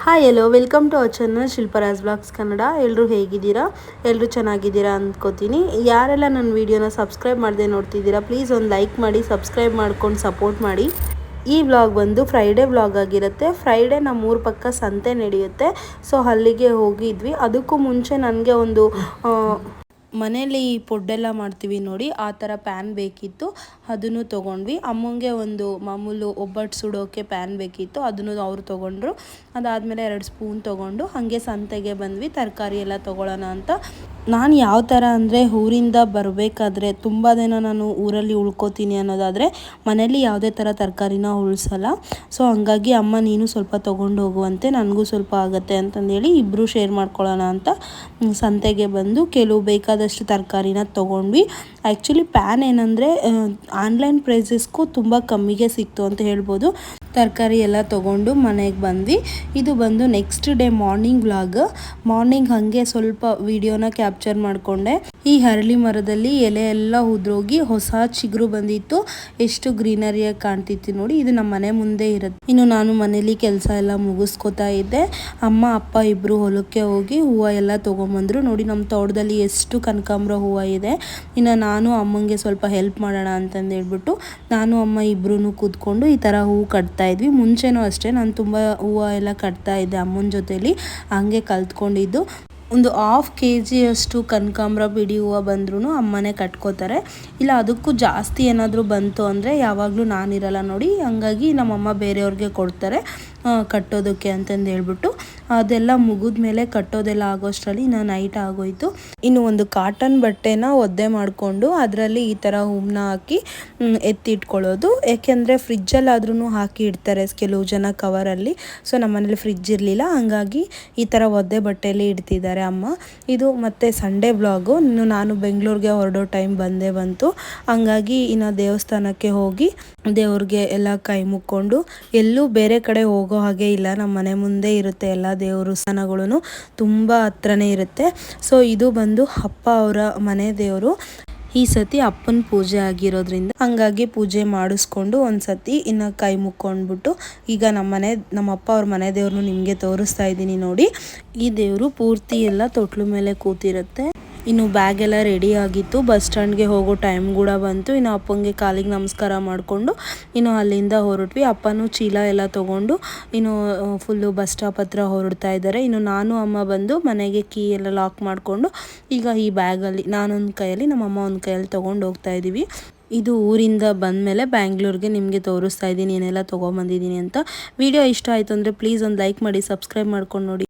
Hi hello welcome to our channel Shilparaj vlogs Kannada. ಎಲ್ಲರೂ ಹೇಗಿದ್ದೀರಾ? ಎಲ್ಲರೂ ಚೆನ್ನಾಗಿದ್ದೀರಾ ಅಂದ್ಕೋತೀನಿ. ಯಾರೆಲ್ಲ ನನ್ನ ವೀಡಿಯೋನ ಸಬ್ಸ್ಕ್ರೈಬ್ ಮಾಡದೆ ನೋಡ್ತಿದ್ದೀರಾ, ಪ್ಲೀಸ್ ಒಂದು ಲೈಕ್ ಮಾಡಿ, ಸಬ್ಸ್ಕ್ರೈಬ್ ಮಾಡ್ಕೊಂಡು ಸಪೋರ್ಟ್ ಮಾಡಿ. ಈ ವ್ಲಾಗ್ ಬಂದು ಫ್ರೈಡೇ ವ್ಲಾಗ್ ಆಗಿರುತ್ತೆ. ಫ್ರೈಡೇ ನಮ್ಮೂರ ಪಕ್ಕ ಸಂತೆ ನಡೆಯುತ್ತೆ. ಸೊ ಅಲ್ಲಿಗೆ ಹೋಗಿದ್ವಿ. ಅದಕ್ಕೂ ಮುಂಚೆ ನನಗೆ ಒಂದು ಮನೇಲಿ ಪೊಡ್ಡೆಲ್ಲ ಮಾಡ್ತೀವಿ ನೋಡಿ, ಆ ಥರ ಪ್ಯಾನ್ ಬೇಕಿತ್ತು. ಅದನ್ನು ತೊಗೊಂಡ್ವಿ. ಅಮ್ಮಂಗೆ ಒಂದು ಮಾಮೂಲು ಒಬ್ಬಟ್ಟು ಸುಡೋಕ್ಕೆ ಪ್ಯಾನ್ ಬೇಕಿತ್ತು, ಅದನ್ನು ಅವರು ತೊಗೊಂಡ್ರು. ಅದಾದಮೇಲೆ 2 ಸ್ಪೂನ್ ತೊಗೊಂಡು ಹಾಗೆ ಸಂತೆಗೆ ಬಂದ್ವಿ ತರಕಾರಿ ಎಲ್ಲ ತೊಗೊಳ್ಳೋಣ ಅಂತ. ನಾನು ಯಾವ ಥರ ಅಂದರೆ, ಊರಿಂದ ಬರಬೇಕಾದ್ರೆ ತುಂಬ ದಿನ ನಾನು ಊರಲ್ಲಿ ಉಳ್ಕೋತೀನಿ ಅನ್ನೋದಾದರೆ ಮನೇಲಿ ಯಾವುದೇ ಥರ ತರಕಾರಿನ ಉಳಿಸಲ್ಲ. ಸೊ ಹಂಗಾಗಿ ಅಮ್ಮ ನೀನು ಸ್ವಲ್ಪ ತೊಗೊಂಡು ಹೋಗುವಂತೆ, ನನಗೂ ಸ್ವಲ್ಪ ಆಗುತ್ತೆ ಅಂತಂದೇಳಿ ಇಬ್ಬರು ಶೇರ್ ಮಾಡ್ಕೊಳ್ಳೋಣ ಅಂತ ಸಂತೆಗೆ ಬಂದು ಕೆಲವು ಬೇಕಾದಷ್ಟು ತರಕಾರಿನ ತೊಗೊಂಡ್ವಿ. ಆ್ಯಕ್ಚುಲಿ ಪ್ಯಾನ್ ಏನಂದರೆ ಆನ್ಲೈನ್ ಪ್ರೈಸಸ್ಗೂ ತುಂಬ ಕಮ್ಮಿಗೆ ಸಿಕ್ತು ಅಂತ ಹೇಳ್ಬೋದು. ತರಕಾರಿ ಎಲ್ಲ ತೊಗೊಂಡು ಮನೆಗೆ ಬಂದ್ವಿ. ಇದು ಬಂದು next day morning vlog. Morning ಹಾಗೆ ಸ್ವಲ್ಪ ವಿಡಿಯೋನ ಕ್ಯಾಪ್ಚರ್ ಮಾಡಿಕೊಂಡೆ. ಈ ಹರಳಿ ಮರದಲ್ಲಿ ಎಲೆ ಎಲ್ಲ ಉದ್ರೋಗಿ ಹೊಸ ಚಿಗುರು ಬಂದಿತ್ತು. ಎಷ್ಟು ಗ್ರೀನರಿಯಾಗಿ ಕಾಣ್ತಿತ್ತು ನೋಡಿ. ಇದು ನಮ್ಮ ಮನೆ ಮುಂದೆ ಇರುತ್ತೆ. ಇನ್ನು ನಾನು ಮನೇಲಿ ಕೆಲಸ ಎಲ್ಲ ಮುಗಿಸ್ಕೊತಾ ಇದ್ದೆ. ಅಮ್ಮ ಅಪ್ಪ ಇಬ್ಬರು ಹೊಲಕ್ಕೆ ಹೋಗಿ ಹೂವು ಎಲ್ಲ ತೊಗೊಂಬಂದರು ನೋಡಿ. ನಮ್ಮ ತೋಟದಲ್ಲಿ ಎಷ್ಟು ಕನಕಾಂಬರ ಹೂವು ಇದೆ. ಇನ್ನು ನಾನು ಅಮ್ಮಂಗೆ ಸ್ವಲ್ಪ ಹೆಲ್ಪ್ ಮಾಡೋಣ ಅಂತಂದು ಹೇಳ್ಬಿಟ್ಟು ನಾನು ಅಮ್ಮ ಇಬ್ಬರೂ ಕೂತ್ಕೊಂಡು ಈ ಥರ ಹೂವು ಕಟ್ತಾ ಇದ್ವಿ. ಮುಂಚೆನೂ ಅಷ್ಟೇ ನಾನು ತುಂಬ ಹೂವು ಎಲ್ಲ ಕಟ್ತಾ ಇದ್ದೆ ಅಮ್ಮನ ಜೊತೆಲಿ, ಹಂಗೆ ಕಲ್ತ್ಕೊಂಡಿದ್ದು. ಒಂದು 1/2 kg ಅಷ್ಟು ಕನಕಾಂಬರ ಬಿಡಿ ಹೂವು ಬಂದ್ರೂ ಅಮ್ಮನೇ ಕಟ್ಕೋತಾರೆ. ಇಲ್ಲ ಅದಕ್ಕೂ ಜಾಸ್ತಿ ಏನಾದರೂ ಬಂತು ಅಂದರೆ ಯಾವಾಗಲೂ ನಾನಿರಲ್ಲ ನೋಡಿ, ಹಂಗಾಗಿ ನಮ್ಮಮ್ಮ ಬೇರೆಯವ್ರಿಗೆ ಕೊಡ್ತಾರೆ ಕಟ್ಟೋದಕ್ಕೆ ಅಂತಂದು ಹೇಳ್ಬಿಟ್ಟು. ಅದೆಲ್ಲ ಮುಗಿದ ಮೇಲೆ ಕಟ್ಟೋದೆಲ್ಲ ಆಗೋಷ್ಟರಲ್ಲಿ ನಾನು ನೈಟ್ ಆಗೋಯಿತು. ಇನ್ನು ಒಂದು ಕಾಟನ್ ಬಟ್ಟೆನ ಒದ್ದೆ ಮಾಡಿಕೊಂಡು ಅದರಲ್ಲಿ ಈ ಥರ ಹೂವನ್ನ ಹಾಕಿ ಎತ್ತಿಟ್ಕೊಳ್ಳೋದು. ಏಕೆಂದರೆ ಫ್ರಿಜ್ಜಲ್ಲಾದ್ರೂ ಹಾಕಿ ಇಡ್ತಾರೆ ಕೆಲವು ಜನ ಕವರಲ್ಲಿ. ಸೊ ನಮ್ಮ ಮನೇಲಿ ಫ್ರಿಜ್ ಇರಲಿಲ್ಲ, ಹಂಗಾಗಿ ಈ ಥರ ಒದ್ದೆ ಬಟ್ಟೆಯಲ್ಲಿ ಇಡ್ತಿದ್ದಾರೆ ಅಮ್ಮ. ಇದು ಮತ್ತು ಸಂಡೇ ವ್ಲಾಗು. ಇನ್ನು ನಾನು ಬೆಂಗಳೂರಿಗೆ ಹೊರಡೋ ಟೈಮ್ ಬಂತು. ಹಂಗಾಗಿ ಇನ್ನು ದೇವಸ್ಥಾನಕ್ಕೆ ಹೋಗಿ ದೇವ್ರಿಗೆ ಎಲ್ಲ ಕೈ ಮುಕ್ಕೊಂಡು, ಎಲ್ಲೂ ಬೇರೆ ಕಡೆ ಹೋಗೋ ಹಾಗೆ ಇಲ್ಲ, ನಮ್ಮ ಮನೆ ಮುಂದೆ ಇರುತ್ತೆ ಎಲ್ಲ ದೇವರು ಸ್ಥಾನಗಳು, ತುಂಬ ಹತ್ರನೇ ಇರುತ್ತೆ. ಸೊ ಇದು ಬಂದು ಅಪ್ಪ ಅವರ ಮನೆ ದೇವರು. ಈ ಸತಿ ಅಪ್ಪನ ಪೂಜೆ ಆಗಿರೋದ್ರಿಂದ ಹಂಗಾಗಿ ಪೂಜೆ ಮಾಡಿಸ್ಕೊಂಡು ಒಂದು ಸತಿ ಇನ್ನು ಕೈ ಮುಕ್ಕೊಂಡ್ಬಿಟ್ಟು ಈಗ ನಮ್ಮ ಅಪ್ಪ ಅವ್ರ ಮನೆ ದೇವ್ರನ್ನು ನಿಮಗೆ ತೋರಿಸ್ತಾ ಇದ್ದೀನಿ ನೋಡಿ. ಈ ದೇವರು ಪೂರ್ತಿ ಎಲ್ಲ ತೊಟ್ಲು ಮೇಲೆ ಕೂತಿರುತ್ತೆ. ಇನ್ನು ಬ್ಯಾಗ್ ಎಲ್ಲ ರೆಡಿ ಆಗಿತ್ತು. ಬಸ್ ಸ್ಟ್ಯಾಂಡ್ಗೆ ಹೋಗೋ ಟೈಮ್ ಕೂಡ ಬಂತು. ಇನ್ನು ಅಪ್ಪಂಗೆ ಕಾಲಿಗೆ ನಮಸ್ಕಾರ ಮಾಡಿಕೊಂಡು ಇನ್ನು ಅಲ್ಲಿಂದ ಹೊರಟ್ವಿ. ಅಪ್ಪನೂ ಚೀಲ ಎಲ್ಲ ತೊಗೊಂಡು ಇನ್ನು ಫುಲ್ಲು ಬಸ್ ಸ್ಟಾಪ್ ಹತ್ರ ಹೊರಡ್ತಾ ಇದ್ದಾರೆ. ಇನ್ನು ನಾನು ಅಮ್ಮ ಬಂದು ಮನೆಗೆ ಕೀ ಎಲ್ಲ ಲಾಕ್ ಮಾಡಿಕೊಂಡು ಈಗ ಈ ಬ್ಯಾಗಲ್ಲಿ ನಾನೊಂದು ಕೈಯಲ್ಲಿ ನಮ್ಮಮ್ಮ ಒಂದು ಕೈಯಲ್ಲಿ ತೊಗೊಂಡು ಹೋಗ್ತಾ ಇದ್ದೀವಿ. ಇದು ಊರಿಂದ ಬಂದಮೇಲೆ ಬ್ಯಾಂಗ್ಳೂರಿಗೆ ನಿಮಗೆ ತೋರಿಸ್ತಾ ಇದ್ದೀನಿ ಏನೆಲ್ಲ ತೊಗೊಂಬಂದಿದ್ದೀನಿ ಅಂತ. ವಿಡಿಯೋ ಇಷ್ಟ ಆಯಿತು ಅಂದರೆ ಪ್ಲೀಸ್ ಒಂದು ಲೈಕ್ ಮಾಡಿ, ಸಬ್ಸ್ಕ್ರೈಬ್ ಮಾಡ್ಕೊಂಡು ನೋಡಿ.